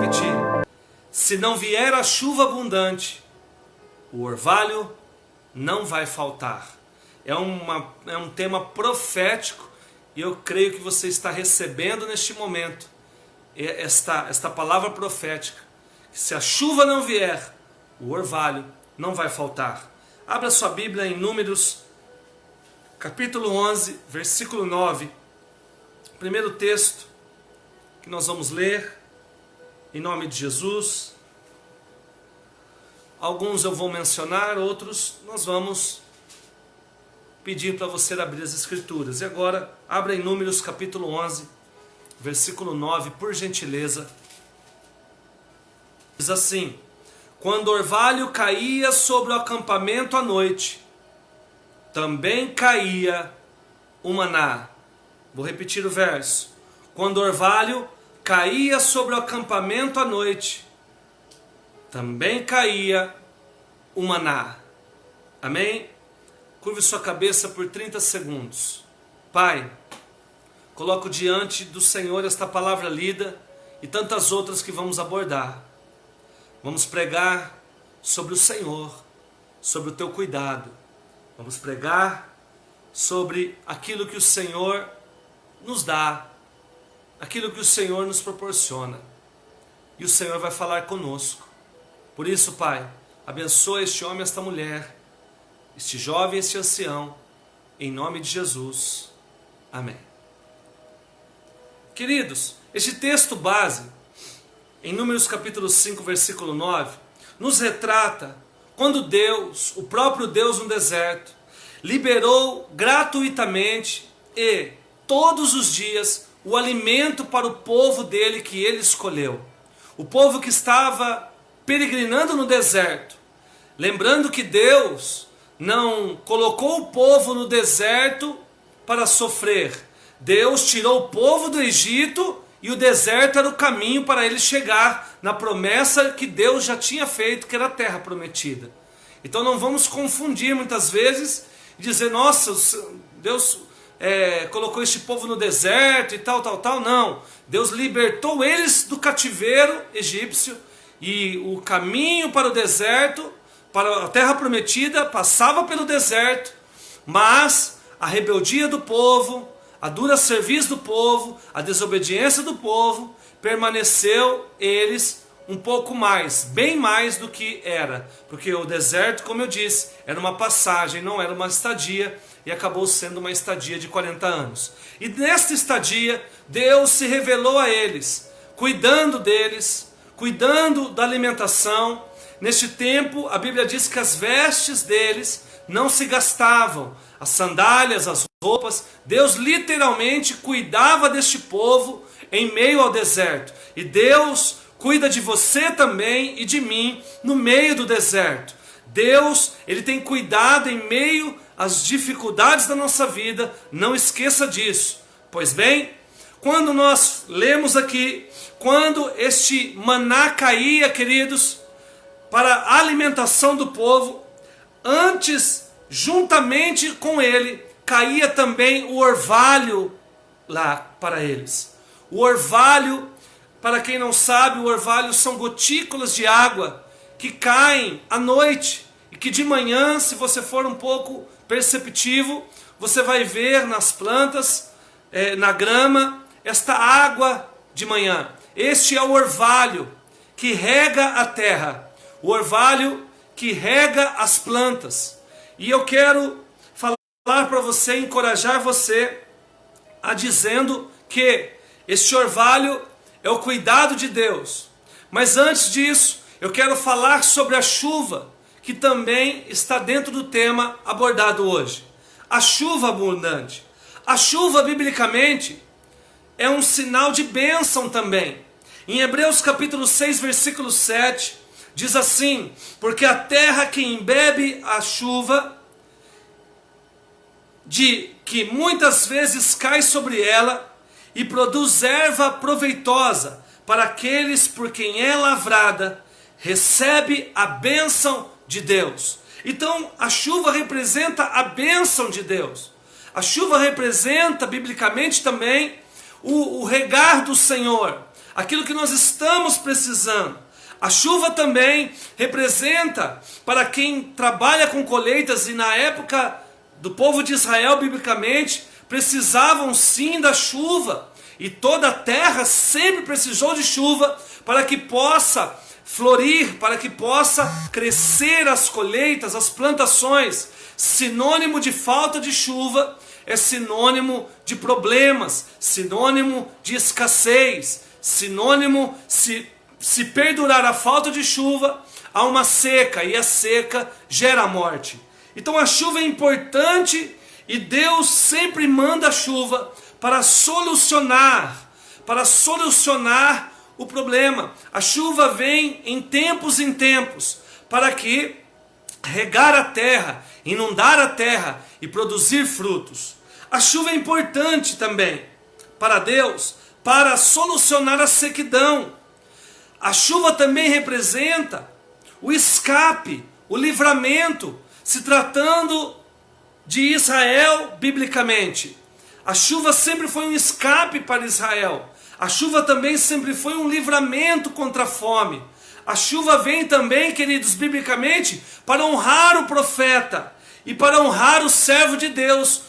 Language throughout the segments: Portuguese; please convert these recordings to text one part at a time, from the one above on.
repetir. Se não vier a chuva abundante, o orvalho não vai faltar. É um tema profético e eu creio que você está recebendo neste momento esta palavra profética. Se a chuva não vier, o orvalho não vai faltar. Abra sua Bíblia em Números, capítulo 11, versículo 9. Primeiro texto que nós vamos ler, em nome de Jesus. Alguns eu vou mencionar, outros nós vamos pedir para você abrir as Escrituras. E agora, abra em Números capítulo 11, versículo 9, por gentileza. Diz assim: quando o orvalho caía sobre o acampamento à noite, também caía o maná. Vou repetir o verso. Quando o orvalho caía sobre o acampamento à noite, também caía o maná. Amém? Curve sua cabeça por 30 segundos. Pai, coloco diante do Senhor esta palavra lida e tantas outras que vamos abordar. Vamos pregar sobre o Senhor, sobre o teu cuidado. Vamos pregar sobre aquilo que o Senhor nos dá, aquilo que o Senhor nos proporciona. E o Senhor vai falar conosco. Por isso, Pai, abençoa este homem, esta mulher, este jovem, este ancião, em nome de Jesus. Amém. Queridos, este texto base, em Números capítulo 5, versículo 9, nos retrata quando Deus, o próprio Deus no deserto, liberou gratuitamente e todos os dias o alimento para o povo dele que ele escolheu. O povo que estava peregrinando no deserto. Lembrando que Deus não colocou o povo no deserto para sofrer. Deus tirou o povo do Egito e o deserto era o caminho para ele chegar na promessa que Deus já tinha feito, que era a terra prometida. Então não vamos confundir muitas vezes e dizer, nossa, Deus colocou este povo no deserto e tal. Não, Deus libertou eles do cativeiro egípcio e o caminho para o deserto, para a terra prometida, passava pelo deserto, mas a rebeldia do povo, a dura serviço do povo, a desobediência do povo, permaneceu eles um pouco mais, bem mais do que era. Porque o deserto, como eu disse, era uma passagem, não era uma estadia, e acabou sendo uma estadia de 40 anos. E nesta estadia, Deus se revelou a eles, cuidando deles, cuidando da alimentação. Neste tempo, a Bíblia diz que as vestes deles não se gastavam, as sandálias, as roupas. Deus literalmente cuidava deste povo em meio ao deserto. E Deus cuida de você também e de mim no meio do deserto. Deus, Ele tem cuidado em meio às dificuldades da nossa vida, não esqueça disso. Pois bem, quando nós lemos aqui, quando este maná caía, queridos, para a alimentação do povo, antes, juntamente com ele, caía também o orvalho lá para eles. O orvalho, para quem não sabe, o orvalho são gotículas de água que caem à noite e que de manhã, se você for um pouco perceptivo, você vai ver nas plantas, na grama, esta água de manhã. Este é o orvalho que rega a terra, o orvalho que rega as plantas. E eu quero falar para você, encorajar você, dizendo que este orvalho é o cuidado de Deus. Mas antes disso, eu quero falar sobre a chuva, que também está dentro do tema abordado hoje. A chuva abundante. A chuva, biblicamente, é um sinal de bênção também. Em Hebreus capítulo 6, versículo 7, diz assim: porque a terra que embebe a chuva, de que muitas vezes cai sobre ela, e produz erva proveitosa para aqueles por quem é lavrada, recebe a bênção de Deus. Então a chuva representa a bênção de Deus. A chuva representa biblicamente também o regar do Senhor, aquilo que nós estamos precisando. A chuva também representa, para quem trabalha com colheitas, e na época do povo de Israel, biblicamente, precisavam sim da chuva. E toda a terra sempre precisou de chuva para que possa florir, para que possa crescer as colheitas, as plantações. Sinônimo de falta de chuva é sinônimo de problemas, sinônimo de escassez, sinônimo, se perdurar a falta de chuva, há uma seca, e a seca gera a morte. Então a chuva é importante, e Deus sempre manda a chuva para solucionar o problema. A chuva vem em tempos, para que regar a terra, inundar a terra e produzir frutos. A chuva é importante também para Deus, para solucionar a sequidão. A chuva também representa o escape, o livramento, se tratando de Israel biblicamente. A chuva sempre foi um escape para Israel. A chuva também sempre foi um livramento contra a fome. A chuva vem também, queridos, biblicamente, para honrar o profeta e para honrar o servo de Deus,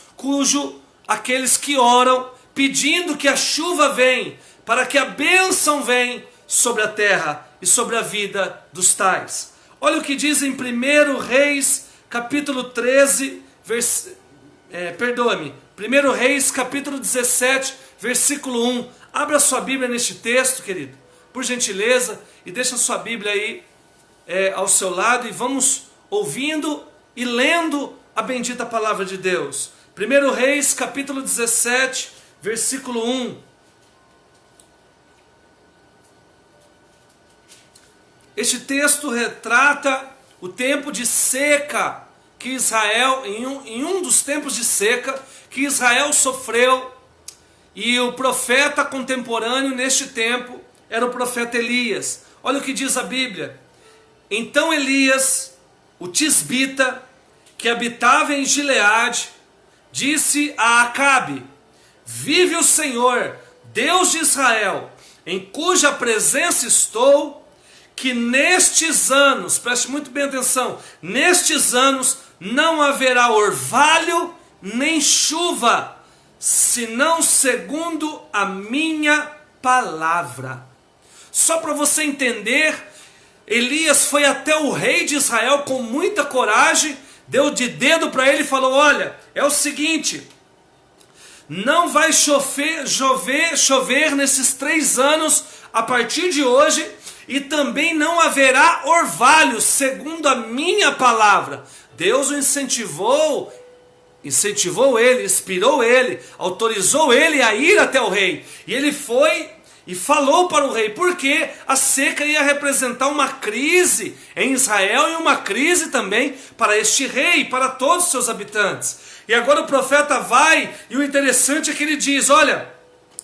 aqueles que oram pedindo que a chuva venha, para que a bênção venha sobre a terra e sobre a vida dos tais. Olha o que diz em 1 Reis, capítulo 13, 1 Reis, capítulo 17, versículo 1. Abra sua Bíblia neste texto, querido, por gentileza, e deixa sua Bíblia aí ao seu lado, e vamos ouvindo e lendo a bendita palavra de Deus. 1 Reis, capítulo 17, versículo 1. Este texto retrata o tempo de seca que Israel, em um dos tempos de seca que Israel sofreu, e o profeta contemporâneo neste tempo era o profeta Elias. Olha o que diz a Bíblia. Então Elias, o tisbita, que habitava em Gileade, disse a Acabe: vive o Senhor, Deus de Israel, em cuja presença estou, que nestes anos, preste muito bem atenção, nestes anos não haverá orvalho nem chuva, senão segundo a minha palavra. Só para você entender, Elias foi até o rei de Israel com muita coragem, deu de dedo para ele e falou: olha, é o seguinte, não vai chover nesses 3 anos a partir de hoje, e também não haverá orvalho, segundo a minha palavra. Deus o incentivou ele, inspirou ele, autorizou ele a ir até o rei. E ele foi e falou para o rei, porque a seca ia representar uma crise em Israel e uma crise também para este rei, para todos os seus habitantes. E agora o profeta vai, e o interessante é que ele diz: olha,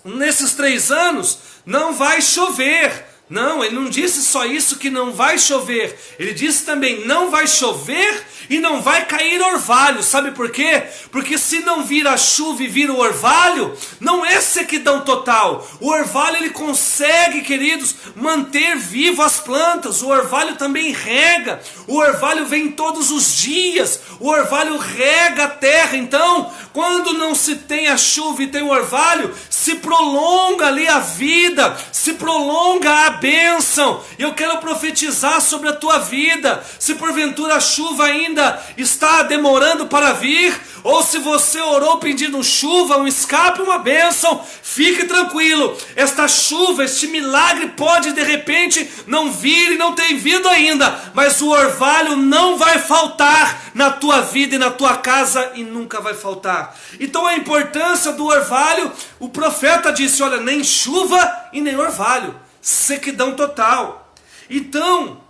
nesses 3 anos não vai chover. Não, ele não disse só isso, que não vai chover. Ele disse também: não vai chover e não vai cair orvalho. Sabe por quê? Porque se não vir a chuva e vir o orvalho, não é sequidão total. O orvalho, ele consegue, queridos, manter vivo as plantas. O orvalho também rega. O orvalho vem todos os dias. O orvalho rega a terra. Então, quando não se tem a chuva e tem o orvalho, se prolonga ali a vida, se prolonga a bênção. E eu quero profetizar sobre a tua vida. Se porventura a chuva ainda está demorando para vir, ou se você orou pedindo chuva, um escape, uma bênção, fique tranquilo. Esta chuva, este milagre pode de repente não vir e não ter vindo ainda, mas o orvalho não vai faltar na tua vida e na tua casa, e nunca vai faltar. Então a importância do orvalho, o profeta disse: olha, nem chuva e nem orvalho, sequidão total. Então,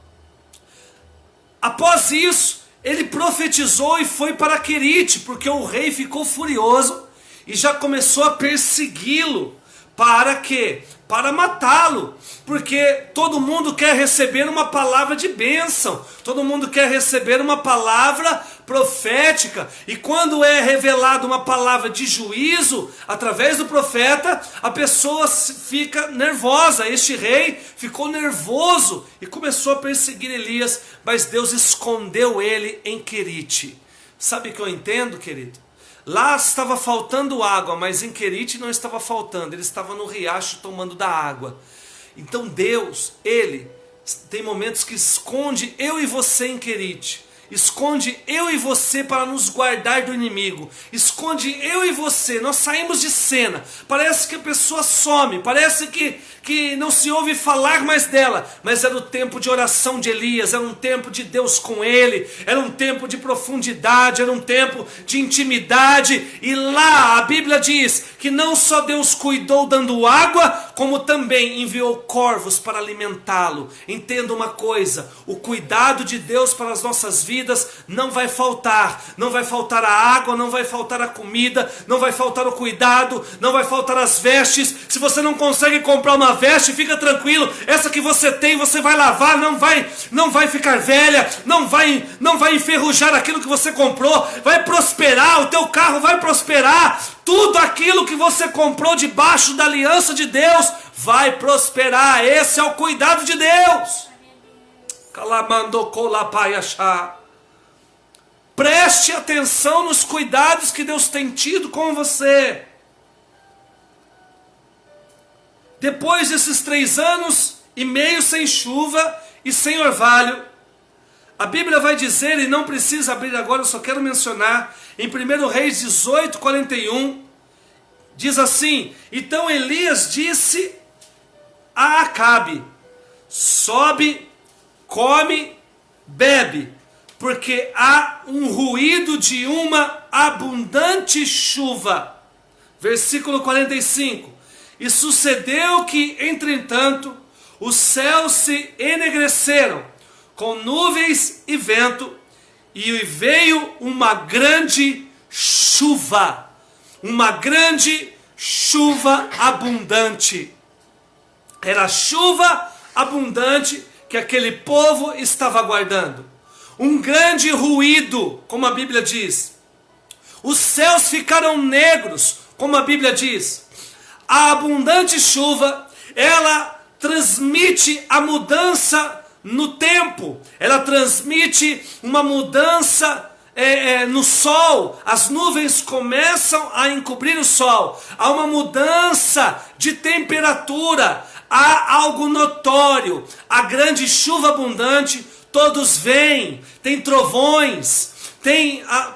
após isso, ele profetizou e foi para Querite, porque o rei ficou furioso e já começou a persegui-lo. Para quê? para matá-lo, porque todo mundo quer receber uma palavra de bênção, todo mundo quer receber uma palavra profética, e quando é revelada uma palavra de juízo através do profeta, a pessoa fica nervosa. Este rei ficou nervoso e começou a perseguir Elias, mas Deus escondeu ele em Querite. Sabe o que eu entendo, querido? Lá estava faltando água, mas em Querite não estava faltando, ele estava no riacho tomando da água. Então Deus, Ele tem momentos que esconde eu e você em Querite, esconde eu e você para nos guardar do inimigo, esconde eu e você. Nós saímos de cena, parece que a pessoa some, parece que não se ouve falar mais dela, mas era o tempo de oração de Elias, era um tempo de Deus com ele, era um tempo de profundidade, era um tempo de intimidade. E lá a Bíblia diz que não só Deus cuidou dando água, como também enviou corvos para alimentá-lo. Entenda uma coisa, o cuidado de Deus para as nossas vidas não vai faltar. Não vai faltar a água, não vai faltar a comida, não vai faltar o cuidado, não vai faltar as vestes. Se você não consegue comprar uma veste, fica tranquilo, essa que você tem, você vai lavar, não vai ficar velha, não vai enferrujar aquilo que você comprou, vai prosperar, o teu carro vai prosperar, tudo aquilo que você comprou debaixo da aliança de Deus vai prosperar. Esse é o cuidado de Deus. Preste atenção nos cuidados que Deus tem tido com você. Depois desses 3 anos e meio sem chuva e sem orvalho, a Bíblia vai dizer, e não precisa abrir agora, eu só quero mencionar, em 1 Reis 18:41, diz assim: então Elias disse a Acabe: sobe, come, bebe, porque há um ruído de uma abundante chuva. Versículo 45. E sucedeu que, entretanto, os céus se enegreceram com nuvens e vento, e veio uma grande chuva abundante. Era a chuva abundante que aquele povo estava aguardando. Um grande ruído, como a Bíblia diz. Os céus ficaram negros, como a Bíblia diz. A abundante chuva, ela transmite a mudança no tempo. Ela transmite uma mudança no sol. As nuvens começam a encobrir o sol. Há uma mudança de temperatura. Há algo notório. A grande chuva abundante, todos veem, tem trovões,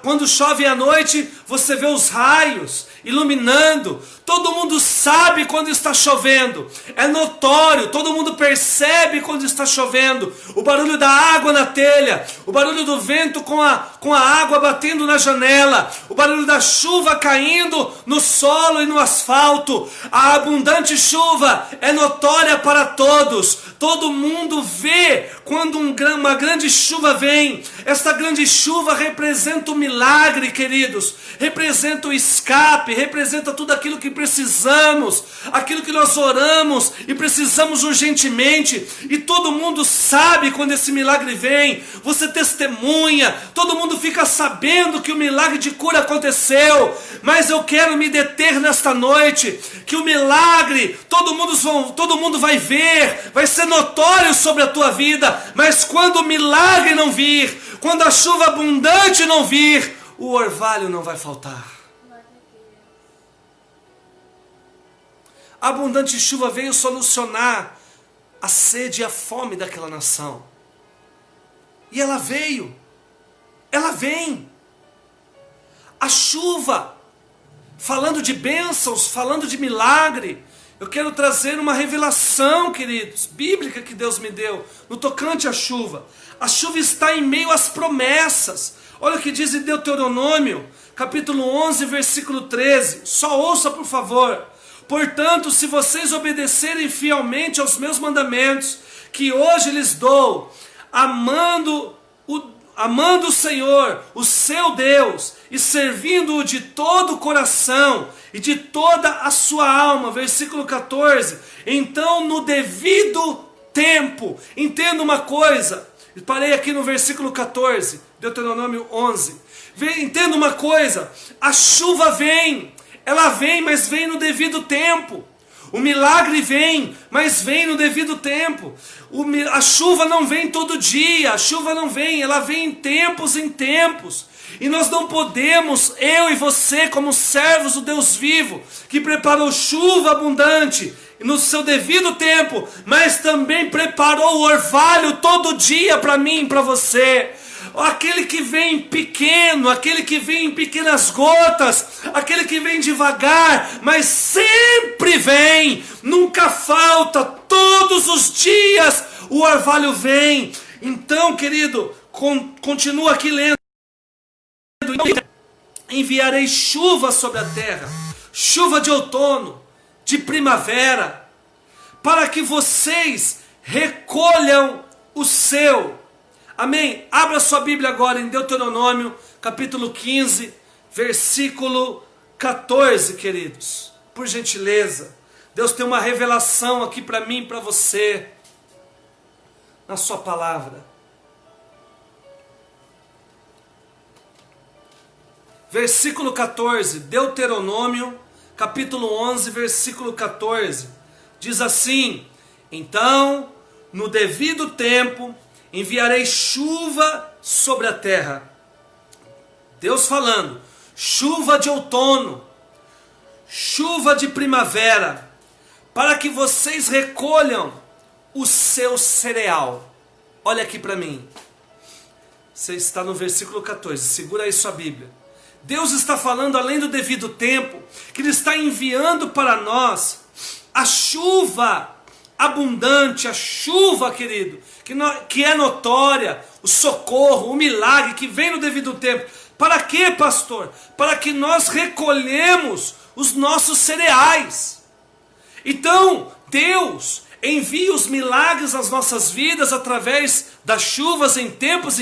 quando chove à noite, você vê os raios iluminando. Todo mundo sabe quando está chovendo, é notório, todo mundo percebe quando está chovendo. O barulho da água na telha, o barulho do vento com a água batendo na janela, o barulho da chuva caindo no solo e no asfalto. A abundante chuva é notória para todos. Todo mundo vê quando uma grande chuva vem. Esta grande chuva representa o milagre, queridos, representa o escape, representa tudo aquilo que precisamos, aquilo que nós oramos e precisamos urgentemente. E todo mundo sabe quando esse milagre vem. Você testemunha, todo mundo fica sabendo que o milagre de cura aconteceu. Mas eu quero me deter nesta noite, que o milagre todo mundo vai ver, vai ser notório sobre a tua vida. Mas quando o milagre não vir, quando a chuva abundante não vir, o orvalho não vai faltar. A abundante chuva veio solucionar a sede e a fome daquela nação. E ela veio. Ela vem. A chuva, falando de bênçãos, falando de milagre. Eu quero trazer uma revelação, queridos, bíblica que Deus me deu, no tocante à chuva. A chuva está em meio às promessas. Olha o que diz em Deuteronômio, capítulo 11, versículo 13. Só ouça, por favor. Portanto, se vocês obedecerem fielmente aos meus mandamentos, que hoje lhes dou, amando amando o Senhor, o seu Deus, e servindo-o de todo o coração e de toda a sua alma. Versículo 14. Então, no devido tempo, entenda uma coisa, parei aqui no versículo 14, Deuteronômio 11. Entenda uma coisa, a chuva vem, ela vem, mas vem no devido tempo. O milagre vem, mas vem no devido tempo. A chuva não vem todo dia, a chuva não vem, ela vem em tempos. E nós não podemos, eu e você, como servos do Deus vivo, que preparou chuva abundante no seu devido tempo, mas também preparou o orvalho todo dia para mim e para você. Aquele que vem pequeno, aquele que vem em pequenas gotas, aquele que vem devagar, mas sempre vem, nunca falta, todos os dias o orvalho vem. Então, querido, continua aqui lendo. Enviarei chuva sobre a terra, chuva de outono, de primavera, para que vocês recolham o seu. Amém? Abra sua Bíblia agora em Deuteronômio, capítulo 15, versículo 14, queridos. Por gentileza, Deus tem uma revelação aqui para mim e para você, na sua palavra. Versículo 14, Deuteronômio, capítulo 11, versículo 14. Diz assim: então, no devido tempo, enviarei chuva sobre a terra. Deus falando, chuva de outono, chuva de primavera, para que vocês recolham o seu cereal. Olha aqui para mim. Você está no versículo 14, segura aí sua Bíblia. Deus está falando, além do devido tempo, que Ele está enviando para nós a chuva abundante, a chuva, querido, que é notória, o socorro, o milagre que vem no devido tempo. Para quê, pastor? Para que nós recolhemos os nossos cereais. Então, Deus envia os milagres às nossas vidas através das chuvas em tempos,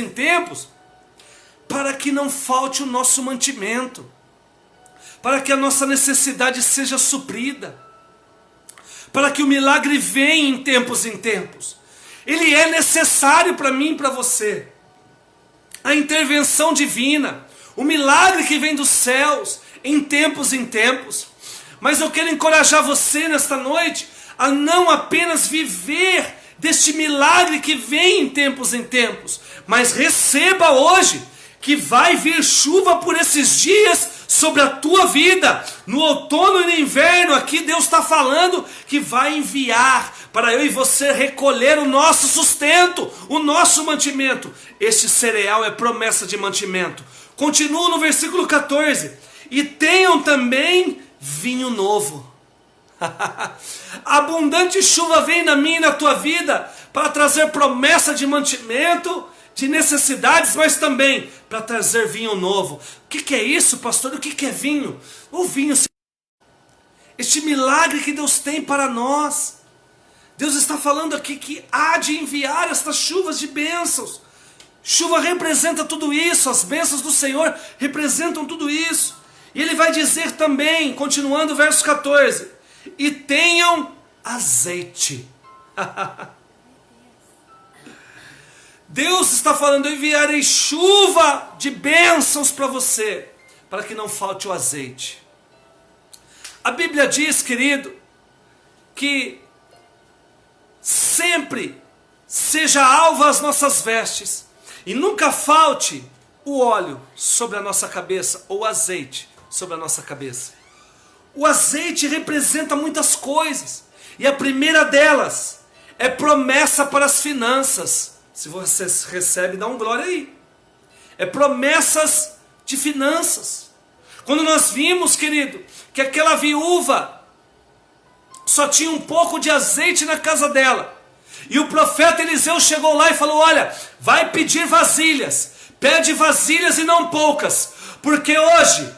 para que não falte o nosso mantimento, para que a nossa necessidade seja suprida, para que o milagre venha em tempos. Ele é necessário para mim e para você. A intervenção divina, o milagre que vem dos céus em tempos. Mas eu quero encorajar você nesta noite a não apenas viver deste milagre que vem em tempos, mas receba hoje que vai vir chuva por esses dias sobre a tua vida. No outono e no inverno, aqui Deus está falando que vai enviar para eu e você recolher o nosso sustento, o nosso mantimento. Este cereal é promessa de mantimento. Continua no versículo 14. E tenham também vinho novo. Abundante chuva vem na minha e na tua vida para trazer promessa de mantimento, de necessidades, mas também para trazer vinho novo. O que é isso, pastor? O que é vinho? O vinho, este milagre que Deus tem para nós. Deus está falando aqui que há de enviar estas chuvas de bênçãos. Chuva representa tudo isso, as bênçãos do Senhor representam tudo isso. E Ele vai dizer também, continuando o verso 14, e tenham azeite. Deus está falando, eu enviarei chuva de bênçãos para você, para que não falte o azeite. A Bíblia diz, querido, que sempre seja alva as nossas vestes, e nunca falte o óleo sobre a nossa cabeça, ou o azeite sobre a nossa cabeça. O azeite representa muitas coisas, e a primeira delas é promessa para as finanças. Se você recebe, dá um glória aí. É promessas de finanças. Quando nós vimos, querido, que aquela viúva só tinha um pouco de azeite na casa dela, e o profeta Eliseu chegou lá e falou, olha, vai pedir vasilhas, pede vasilhas e não poucas, porque hoje,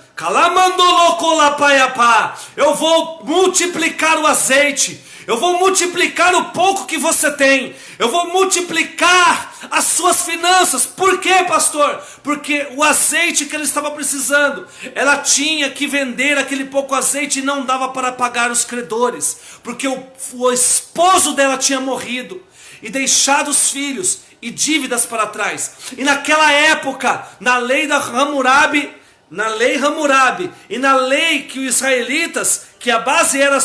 eu vou multiplicar o azeite, Eu vou multiplicar o pouco que você tem. Eu vou multiplicar as suas finanças. Por quê, pastor? Porque o azeite que ela estava precisando, ela tinha que vender aquele pouco azeite e não dava para pagar os credores. Porque o esposo dela tinha morrido e deixado os filhos e dívidas para trás. E naquela época, na lei da Hammurabi, e na lei que os israelitas, que a base era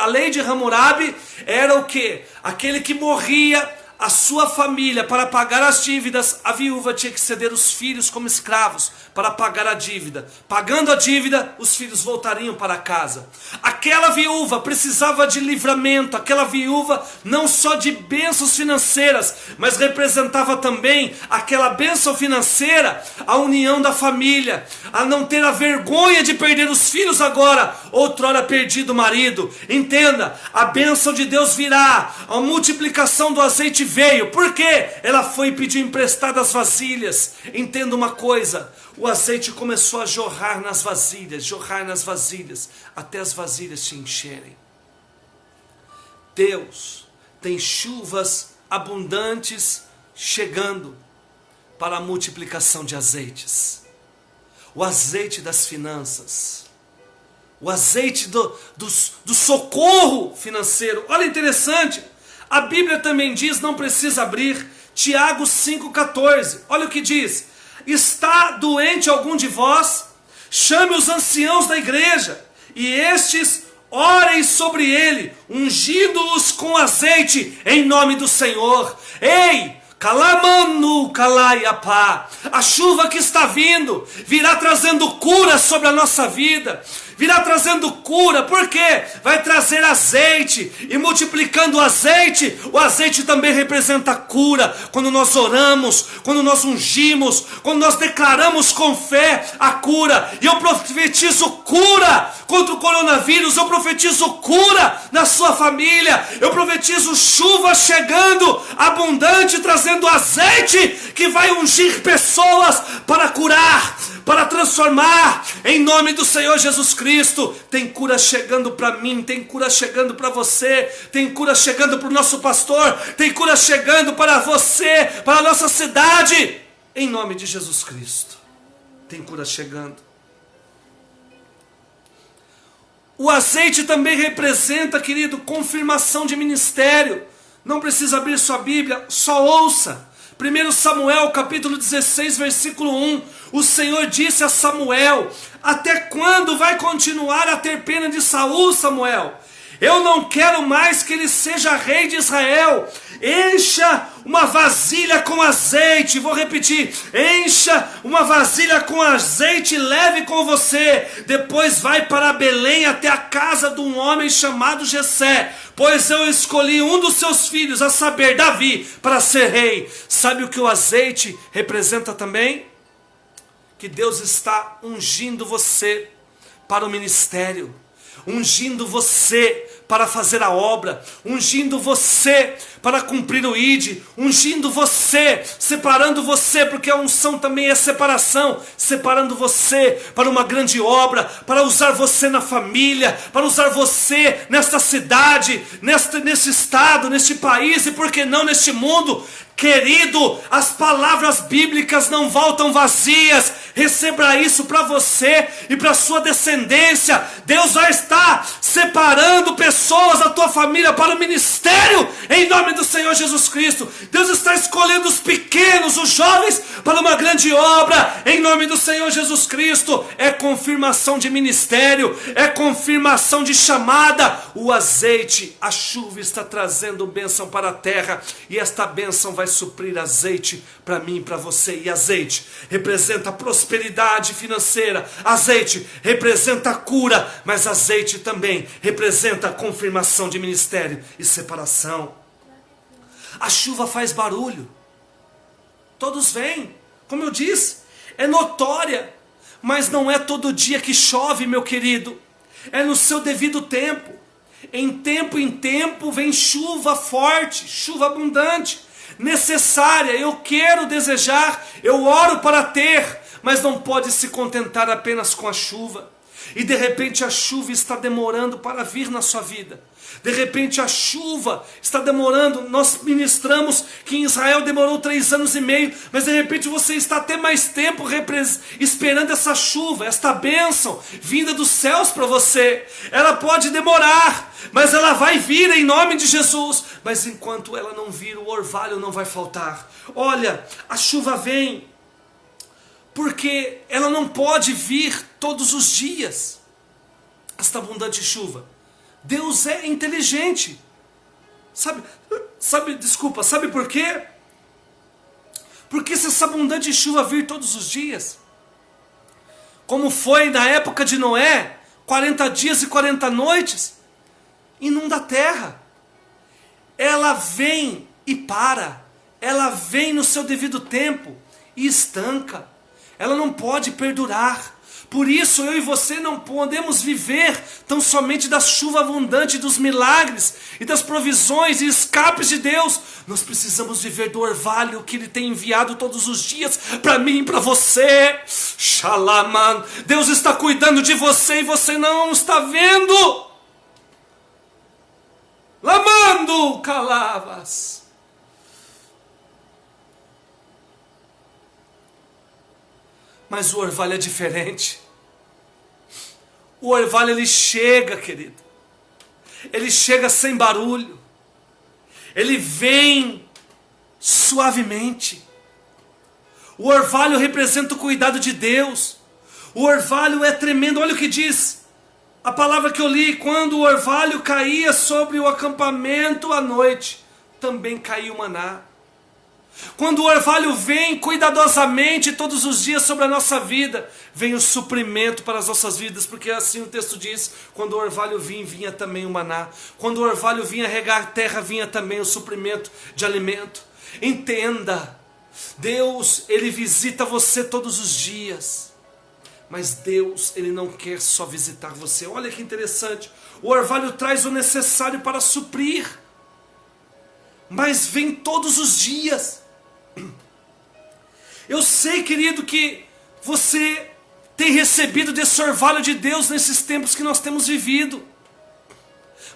a lei de Hammurabi, era o quê? Aquele que morria, a sua família, para pagar as dívidas, a viúva tinha que ceder os filhos como escravos para pagar a dívida. Pagando a dívida, os filhos voltariam para casa. Aquela viúva precisava de livramento, aquela viúva não só de bênçãos financeiras, mas representava também aquela bênção financeira, a união da família, a não ter a vergonha de perder os filhos agora, outrora perdido o marido. Entenda, a bênção de Deus virá, a multiplicação do azeite veio. Por quê? Ela foi e pediu emprestadas vasilhas. Entenda uma coisa, o azeite começou a jorrar nas vasilhas, até as vasilhas se encherem. Deus tem chuvas abundantes chegando para a multiplicação de azeites. O azeite das finanças, o azeite do socorro financeiro. Olha, interessante, a Bíblia também diz, não precisa abrir, Tiago 5,14, olha o que diz: está doente algum de vós? Chame os anciãos da igreja, e estes orem sobre ele, ungindo-os com azeite em nome do Senhor. Ei! Calamanu, calaiapá. A chuva que está vindo virá trazendo cura sobre a nossa vida. Virá trazendo cura, por quê? Vai trazer azeite, e multiplicando o azeite também representa cura. Quando nós oramos, quando nós ungimos, quando nós declaramos com fé a cura, e eu profetizo cura contra o coronavírus, eu profetizo cura na sua família, eu profetizo chuva chegando, abundante, trazendo azeite, que vai ungir pessoas para curar, para transformar, em nome do Senhor Jesus Cristo. Tem cura chegando para mim, tem cura chegando para você, tem cura chegando para o nosso pastor, tem cura chegando para você, para a nossa cidade, em nome de Jesus Cristo. Tem cura chegando. O azeite também representa, querido, confirmação de ministério. Não precisa abrir sua Bíblia, só ouça. 1 Samuel capítulo 16, versículo 1, o Senhor disse a Samuel: até quando vai continuar a ter pena de Saul, Samuel? Eu não quero mais que ele seja rei de Israel. Encha uma vasilha com azeite. Vou repetir: encha uma vasilha com azeite e leve com você. Depois vai para Belém, até a casa de um homem chamado Jessé, pois eu escolhi um dos seus filhos, a saber, Davi, para ser rei. Sabe o que o azeite representa também? Que Deus está ungindo você para o ministério, ungindo você para fazer a obra, ungindo você para cumprir o ID, ungindo você, separando você, porque a unção também é separação, separando você para uma grande obra, para usar você na família, para usar você nesta cidade, nesse estado, neste país e por que não neste mundo. Querido, as palavras bíblicas não voltam vazias. Receba isso para você e para sua descendência. Deus vai estar separando pessoas da tua família para o ministério, em nome do Senhor Jesus Cristo. Deus está escolhendo os pequenos, os jovens, para uma grande obra, em nome do Senhor Jesus Cristo. É confirmação de ministério, é confirmação de chamada. O azeite, a chuva está trazendo bênção para a terra, e esta bênção vai suprir azeite para mim e para você. E azeite representa prosperidade financeira, azeite representa cura, mas azeite também representa confirmação de ministério e separação. A chuva faz barulho, todos veem, como eu disse, é notória, mas não é todo dia que chove, meu querido, é no seu devido tempo. Em tempo vem chuva forte, chuva abundante, necessária. Eu quero desejar, eu oro para ter, mas não pode se contentar apenas com a chuva. E de repente a chuva está demorando para vir na sua vida. De repente a chuva está demorando. Nós ministramos que em Israel demorou 3 anos e meio, mas de repente você está até mais tempo esperando essa chuva, esta bênção vinda dos céus para você. Ela pode demorar, mas ela vai vir em nome de Jesus. Mas enquanto ela não vir, o orvalho não vai faltar. Olha, a chuva vem porque ela não pode vir todos os dias, esta abundante chuva. Deus é inteligente. Sabe por quê? Porque se essa abundante chuva vir todos os dias, como foi na época de Noé, 40 dias e 40 noites, inunda a terra. Ela vem e para. Ela vem no seu devido tempo e estanca. Ela não pode perdurar. Por isso eu e você não podemos viver tão somente da chuva abundante, dos milagres e das provisões e escapes de Deus. Nós precisamos viver do orvalho que Ele tem enviado todos os dias para mim e para você. Shalaman. Deus está cuidando de você e você não está vendo. Lamando calavas. Mas o orvalho é diferente. O orvalho ele chega, querido. Ele chega sem barulho. Ele vem suavemente. O orvalho representa o cuidado de Deus. O orvalho é tremendo. Olha o que diz a palavra que eu li. Quando o orvalho caía sobre o acampamento à noite, também caiu o maná. Quando o orvalho vem cuidadosamente todos os dias sobre a nossa vida, vem o suprimento para as nossas vidas, porque assim o texto diz, quando o orvalho vinha também o maná. Quando o orvalho vinha regar a terra, vinha também o suprimento de alimento. Entenda, Deus, Ele visita você todos os dias, mas Deus, Ele não quer só visitar você. Olha que interessante, o orvalho traz o necessário para suprir, mas vem todos os dias. Eu sei, querido, que você tem recebido desse orvalho de Deus nesses tempos que nós temos vivido.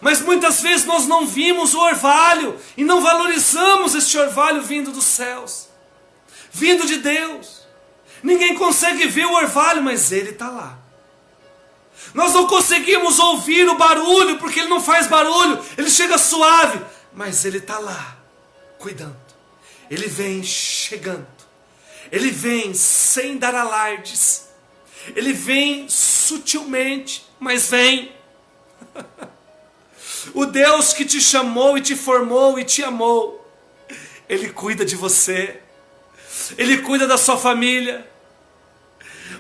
Mas muitas vezes nós não vimos o orvalho e não valorizamos este orvalho vindo dos céus, vindo de Deus. Ninguém consegue ver o orvalho, mas ele está lá. Nós não conseguimos ouvir o barulho, porque ele não faz barulho, ele chega suave, mas ele está lá, cuidando. Ele vem chegando. Ele vem sem dar alardes. Ele vem sutilmente, mas vem. O Deus que te chamou e te formou e te amou, Ele cuida de você. Ele cuida da sua família.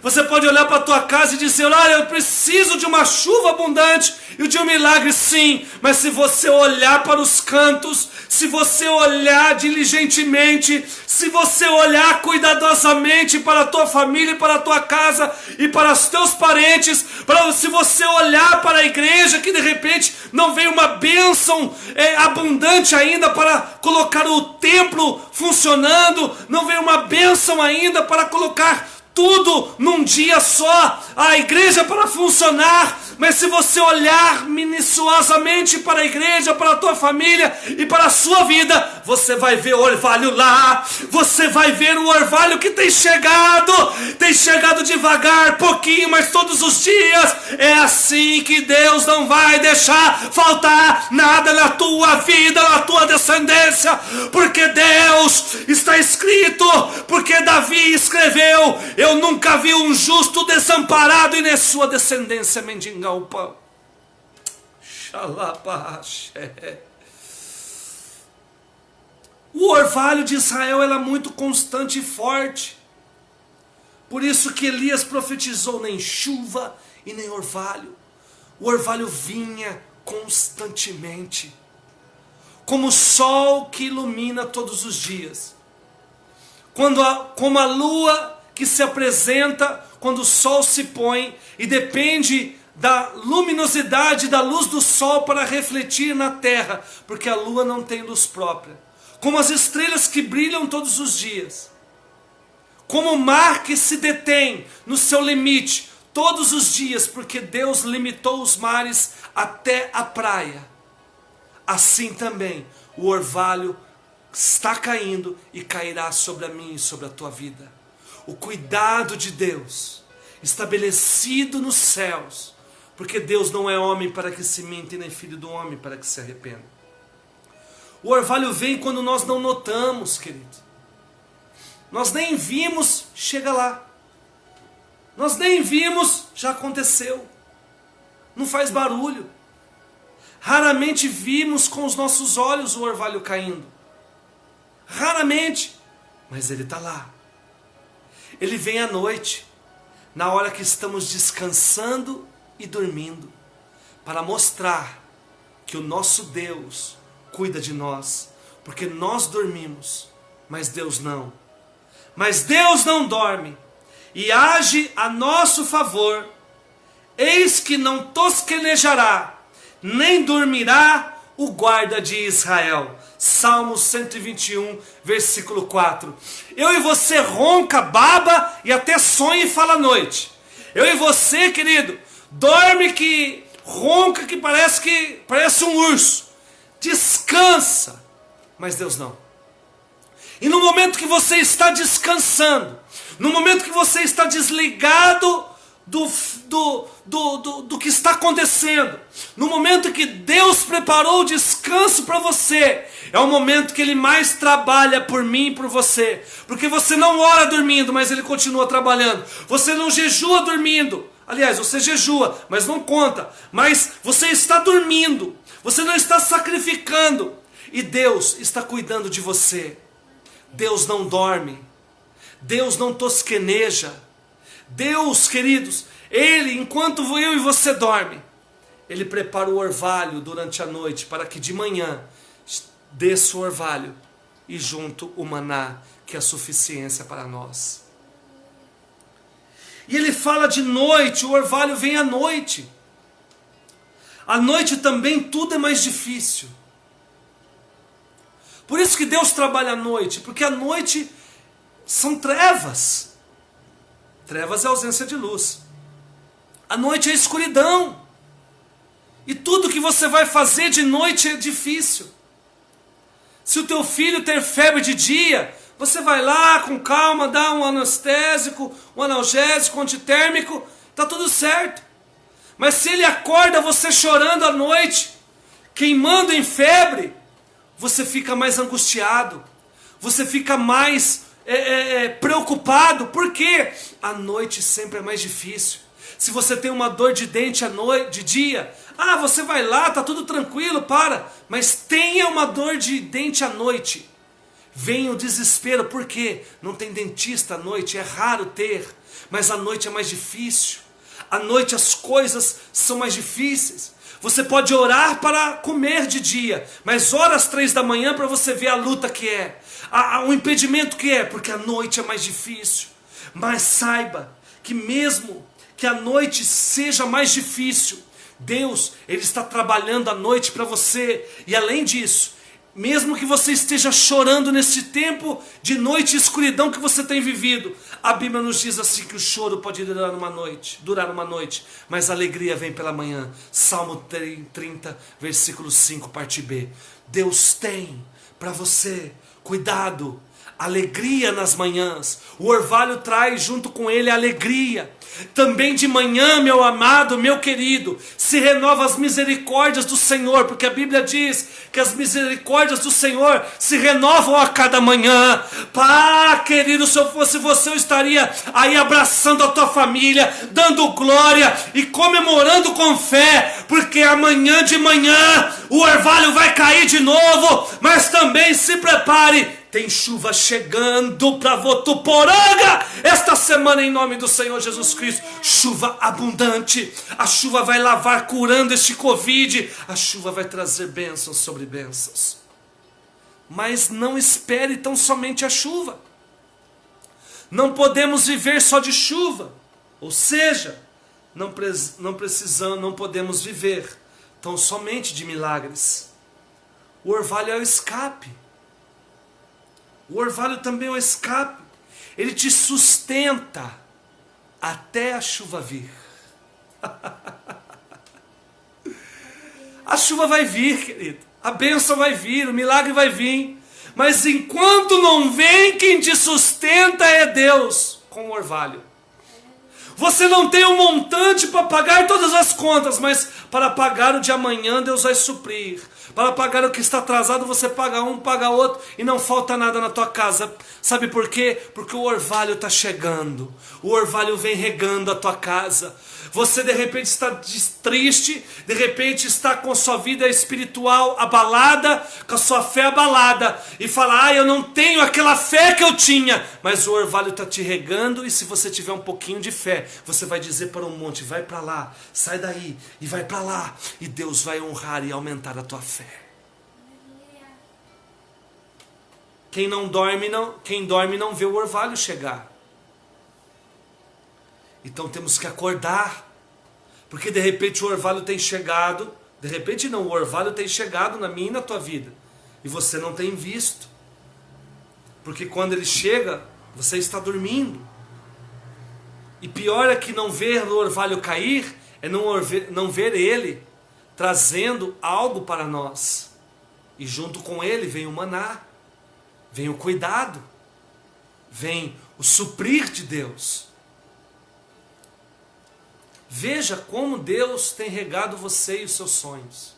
Você pode olhar para a tua casa e dizer, olha, eu preciso de uma chuva abundante e de um milagre, sim. Mas se você olhar para os cantos, se você olhar diligentemente, se você olhar cuidadosamente para a tua família, para a tua casa e para os teus parentes, se você olhar para a igreja que de repente não vem uma bênção abundante ainda para colocar o templo funcionando, não vem uma bênção ainda para colocar tudo num dia só, a igreja para funcionar, mas se você olhar minuciosamente para a igreja, para a tua família e para a sua vida, você vai ver o orvalho lá, você vai ver o orvalho que tem chegado devagar, pouquinho, mas todos os dias. É assim que Deus não vai deixar faltar nada na tua vida, na tua descendência, porque Deus está escrito, porque Davi escreveu, eu nunca vi um justo desamparado e nem sua descendência mendigar o pão. O orvalho de Israel era muito constante e forte. Por isso que Elias profetizou, nem chuva e nem orvalho. O orvalho vinha constantemente, como o sol que ilumina todos os dias. Como a lua que se apresenta quando o sol se põe e depende da luminosidade da luz do sol para refletir na terra, porque a lua não tem luz própria. Como as estrelas que brilham todos os dias. Como o mar que se detém no seu limite todos os dias, porque Deus limitou os mares até a praia. Assim também o orvalho está caindo e cairá sobre a mim e sobre a tua vida. O cuidado de Deus, estabelecido nos céus, porque Deus não é homem para que se minta, e nem filho do homem para que se arrependa. O orvalho vem quando nós não notamos, querido. Nós nem vimos, chega lá. Nós nem vimos, já aconteceu. Não faz barulho. Raramente vimos com os nossos olhos o orvalho caindo. Raramente. Mas ele está lá. Ele vem à noite, na hora que estamos descansando e dormindo, para mostrar que o nosso Deus cuida de nós, porque nós dormimos, mas Deus não. Mas Deus não dorme e age a nosso favor. Eis que não tosquenejará, nem dormirá o guarda de Israel. Salmo 121, versículo 4. Eu e você ronca, baba e até sonha e fala à noite. Eu e você, querido, dorme que ronca que parece um urso. Descansa, mas Deus não. E no momento que você está descansando, no momento que você está desligado do que está acontecendo, no momento que Deus preparou o descanso para você, é o momento que Ele mais trabalha por mim e por você, porque você não ora dormindo, mas Ele continua trabalhando. Você não jejua dormindo, aliás, você jejua, mas não conta, mas você está dormindo, você não está sacrificando, e Deus está cuidando de você. Deus não dorme, Deus não tosqueneja. Deus, queridos, Ele, enquanto eu e você dorme, Ele prepara o orvalho durante a noite, para que de manhã desça o orvalho e junto o maná, que é a suficiência para nós. E Ele fala de noite, o orvalho vem à noite. À noite também tudo é mais difícil. Por isso que Deus trabalha à noite, porque à noite são trevas. Trevas é ausência de luz. A noite é escuridão. E tudo que você vai fazer de noite é difícil. Se o teu filho ter febre de dia, você vai lá com calma, dá um anestésico, um analgésico, um antitérmico, está tudo certo. Mas se ele acorda você chorando à noite, queimando em febre, você fica mais angustiado, você fica mais preocupado, porque a noite sempre é mais difícil. Se você tem uma dor de dente de dia, você vai lá, está tudo tranquilo, mas tenha uma dor de dente à noite, vem o desespero, porque não tem dentista à noite, é raro ter, mas à noite é mais difícil, à noite as coisas são mais difíceis. Você pode orar para comer de dia, mas ora às 3 da manhã para você ver a luta que é, o impedimento que é, porque a noite é mais difícil. Mas saiba que mesmo que a noite seja mais difícil, Deus, Ele está trabalhando à noite para você. E além disso, mesmo que você esteja chorando nesse tempo de noite e escuridão que você tem vivido, a Bíblia nos diz assim que o choro pode durar uma noite, mas a alegria vem pela manhã. Salmo 30, versículo 5, parte B. Deus tem para você, cuidado, alegria nas manhãs. O orvalho traz junto com ele a alegria. Também de manhã, meu amado, meu querido, se renova as misericórdias do Senhor, porque a Bíblia diz que as misericórdias do Senhor se renovam a cada manhã. Querido, se eu fosse você, eu estaria aí abraçando a tua família, dando glória e comemorando com fé, porque amanhã de manhã o orvalho vai cair de novo. Mas também se prepare, tem chuva chegando para Votuporanga esta semana, em nome do Senhor Jesus Cristo. Chuva abundante. A chuva vai lavar, curando este Covid. A chuva vai trazer bênçãos sobre bênçãos. Mas não espere tão somente a chuva. Não podemos viver só de chuva. Ou seja, não podemos viver tão somente de milagres. O orvalho é o escape. O orvalho também é um escape. Ele te sustenta até a chuva vir. A chuva vai vir, querido. A bênção vai vir, o milagre vai vir. Mas enquanto não vem, quem te sustenta é Deus com o orvalho. Você não tem um montante para pagar todas as contas, mas para pagar o de amanhã Deus vai suprir. Para pagar o que está atrasado você paga um, paga outro e não falta nada na tua casa. Sabe por quê? Porque o orvalho está chegando. O orvalho vem regando a tua casa. Você de repente está triste, de repente está com a sua vida espiritual abalada, com a sua fé abalada, e fala, eu não tenho aquela fé que eu tinha, mas o orvalho está te regando, e se você tiver um pouquinho de fé, você vai dizer para um monte, vai para lá, sai daí, e vai para lá, e Deus vai honrar e aumentar a tua fé. Quem dorme não vê o orvalho chegar. Então temos que acordar, porque de repente o orvalho tem chegado, de repente não, o orvalho tem chegado na minha e na tua vida, e você não tem visto, porque quando ele chega, você está dormindo, e pior é que não ver o orvalho cair, é não ver ele trazendo algo para nós, e junto com ele vem o maná, vem o cuidado, vem o suprir de Deus. Veja como Deus tem regado você e os seus sonhos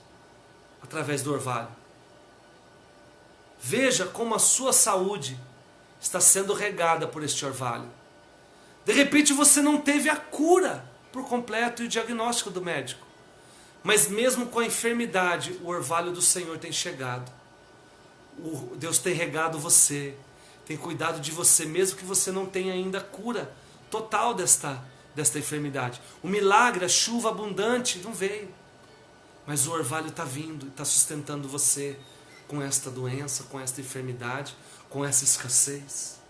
através do orvalho. Veja como a sua saúde está sendo regada por este orvalho. De repente você não teve a cura por completo e o diagnóstico do médico, mas mesmo com a enfermidade, o orvalho do Senhor tem chegado. Deus tem regado você, tem cuidado de você, mesmo que você não tenha ainda a cura total desta enfermidade. O milagre, a chuva abundante não veio, mas o orvalho está vindo, está sustentando você com esta doença, com esta enfermidade, com essa escassez.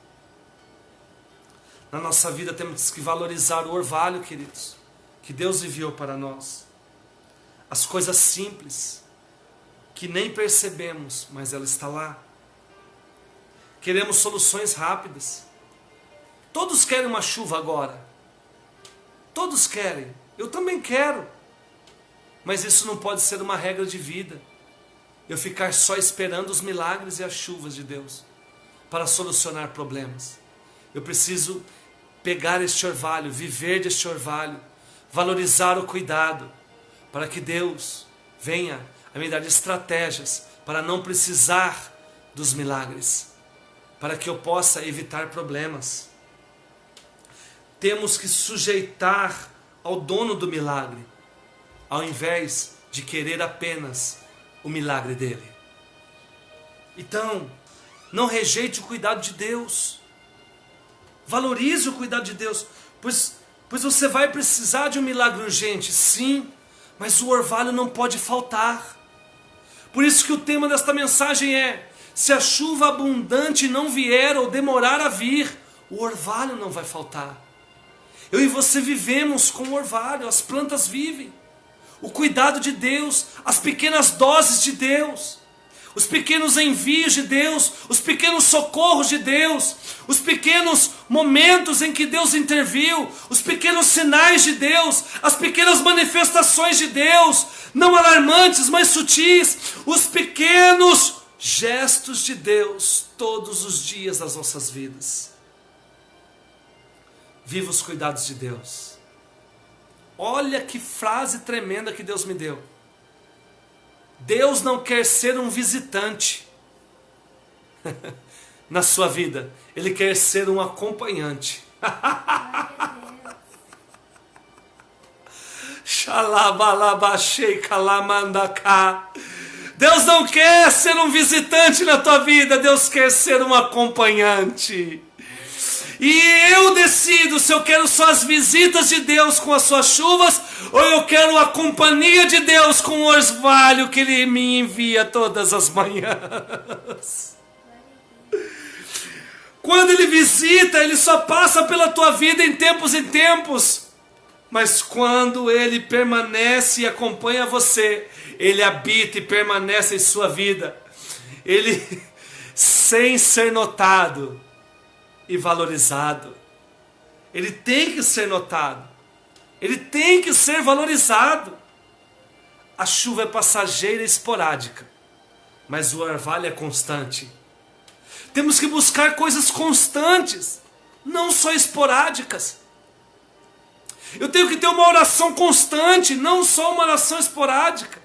Na nossa vida temos que valorizar o orvalho, queridos, que Deus enviou para nós. As coisas simples, que nem percebemos, mas ela está lá. Queremos soluções rápidas. Todos querem uma chuva agora. Todos querem. Eu também quero. Mas isso não pode ser uma regra de vida. Eu ficar só esperando os milagres e as chuvas de Deus para solucionar problemas. Eu preciso pegar este orvalho, viver deste orvalho, valorizar o cuidado, para que Deus venha a me dar estratégias para não precisar dos milagres, para que eu possa evitar problemas. Temos que sujeitar ao dono do milagre, ao invés de querer apenas o milagre dele. Então, não rejeite o cuidado de Deus. Valorize o cuidado de Deus, pois você vai precisar de um milagre urgente, sim, mas o orvalho não pode faltar. Por isso que o tema desta mensagem é: se a chuva abundante não vier ou demorar a vir, o orvalho não vai faltar. Eu e você vivemos com o orvalho, as plantas vivem. O cuidado de Deus, as pequenas doses de Deus, os pequenos envios de Deus, os pequenos socorros de Deus, os pequenos momentos em que Deus interviu, os pequenos sinais de Deus, as pequenas manifestações de Deus, não alarmantes, mas sutis, os pequenos gestos de Deus todos os dias das nossas vidas. Viva os cuidados de Deus. Olha que frase tremenda que Deus me deu. Deus não quer ser um visitante na sua vida. Ele quer ser um acompanhante. Deus não quer ser um visitante na tua vida. Deus quer ser um acompanhante. E eu decido se eu quero só as visitas de Deus com as suas chuvas, ou eu quero a companhia de Deus com o orvalho que Ele me envia todas as manhãs. Quando Ele visita, Ele só passa pela tua vida em tempos. Mas quando Ele permanece e acompanha você, Ele habita e permanece em sua vida. Ele, sem ser notado e valorizado. Ele tem que ser notado, Ele tem que ser valorizado. A chuva é passageira e esporádica, mas o orvalho é constante. Temos que buscar coisas constantes, não só esporádicas. Eu tenho que ter uma oração constante, não só uma oração esporádica.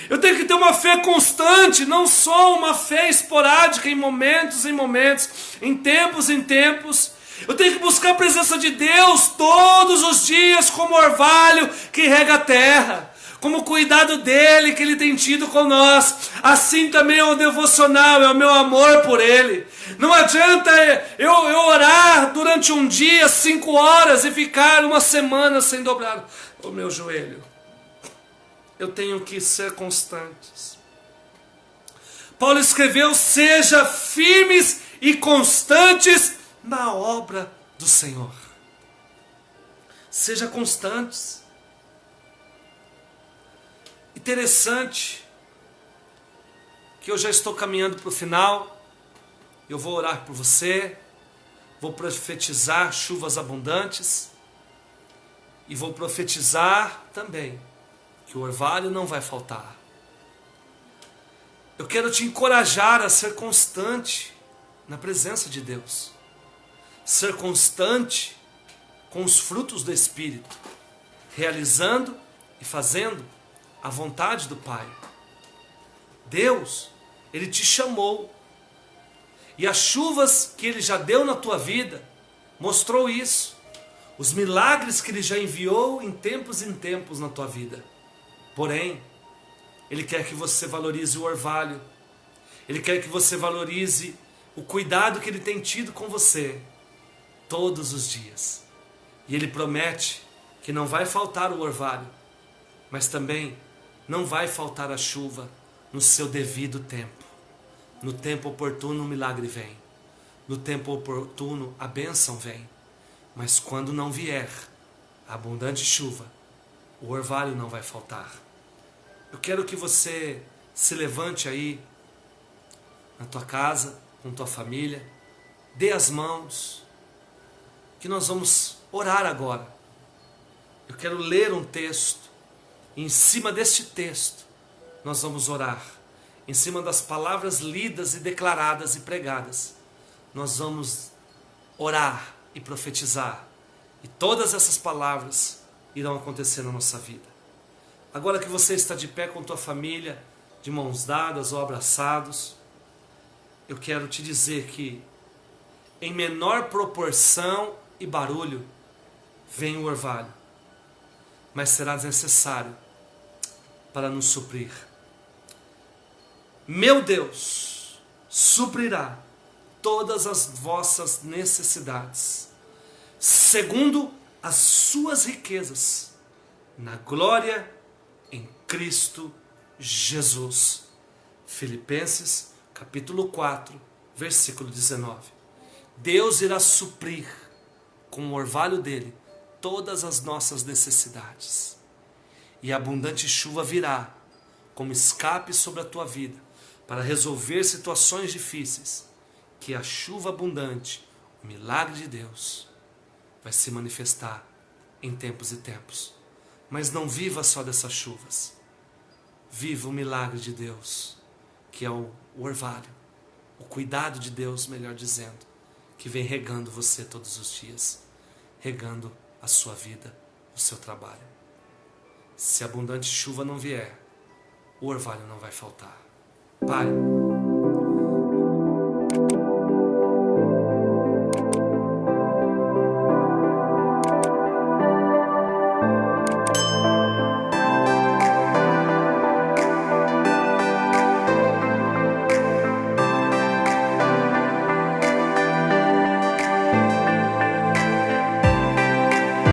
Eu tenho que ter uma fé constante, não só uma fé esporádica em momentos, em tempos. Eu tenho que buscar a presença de Deus todos os dias como orvalho que rega a terra, como o cuidado dele que ele tem tido com nós. Assim também é o devocional, é o meu amor por ele. Não adianta eu orar durante um dia 5 horas e ficar uma semana sem dobrar o meu joelho. Eu tenho que ser constantes. Paulo escreveu: seja firmes e constantes na obra do Senhor. Seja constantes. Interessante que eu já estou caminhando para o final. Eu vou orar por você, vou profetizar chuvas abundantes e vou profetizar também que o orvalho não vai faltar. Eu quero te encorajar a ser constante na presença de Deus, ser constante com os frutos do Espírito, realizando e fazendo a vontade do Pai. Deus, Ele te chamou, e as chuvas que Ele já deu na tua vida mostrou isso. Os milagres que Ele já enviou em tempos na tua vida. Porém, Ele quer que você valorize o orvalho. Ele quer que você valorize o cuidado que Ele tem tido com você todos os dias. E Ele promete que não vai faltar o orvalho, mas também não vai faltar a chuva no seu devido tempo. No tempo oportuno o milagre vem. No tempo oportuno a bênção vem. Mas quando não vier a abundante chuva, o orvalho não vai faltar. Eu quero que você se levante aí na tua casa, com tua família, dê as mãos, que nós vamos orar agora. Eu quero ler um texto, e em cima deste texto nós vamos orar. Em cima das palavras lidas e declaradas e pregadas, nós vamos orar e profetizar. E todas essas palavras irão acontecer na nossa vida. Agora que você está de pé com tua família, de mãos dadas ou abraçados, eu quero te dizer que em menor proporção e barulho vem o orvalho, mas será necessário para nos suprir. Meu Deus suprirá todas as vossas necessidades, segundo as suas riquezas, na glória em Cristo Jesus. Filipenses capítulo 4, versículo 19. Deus irá suprir com o orvalho dele todas as nossas necessidades. E a abundante chuva virá como escape sobre a tua vida para resolver situações difíceis, que a chuva abundante, o milagre de Deus, vai se manifestar em tempos e tempos. Mas não viva só dessas chuvas. Viva o milagre de Deus, que é o orvalho, o cuidado de Deus, melhor dizendo, que vem regando você todos os dias, regando a sua vida, o seu trabalho. Se a abundante chuva não vier, o orvalho não vai faltar. Pai,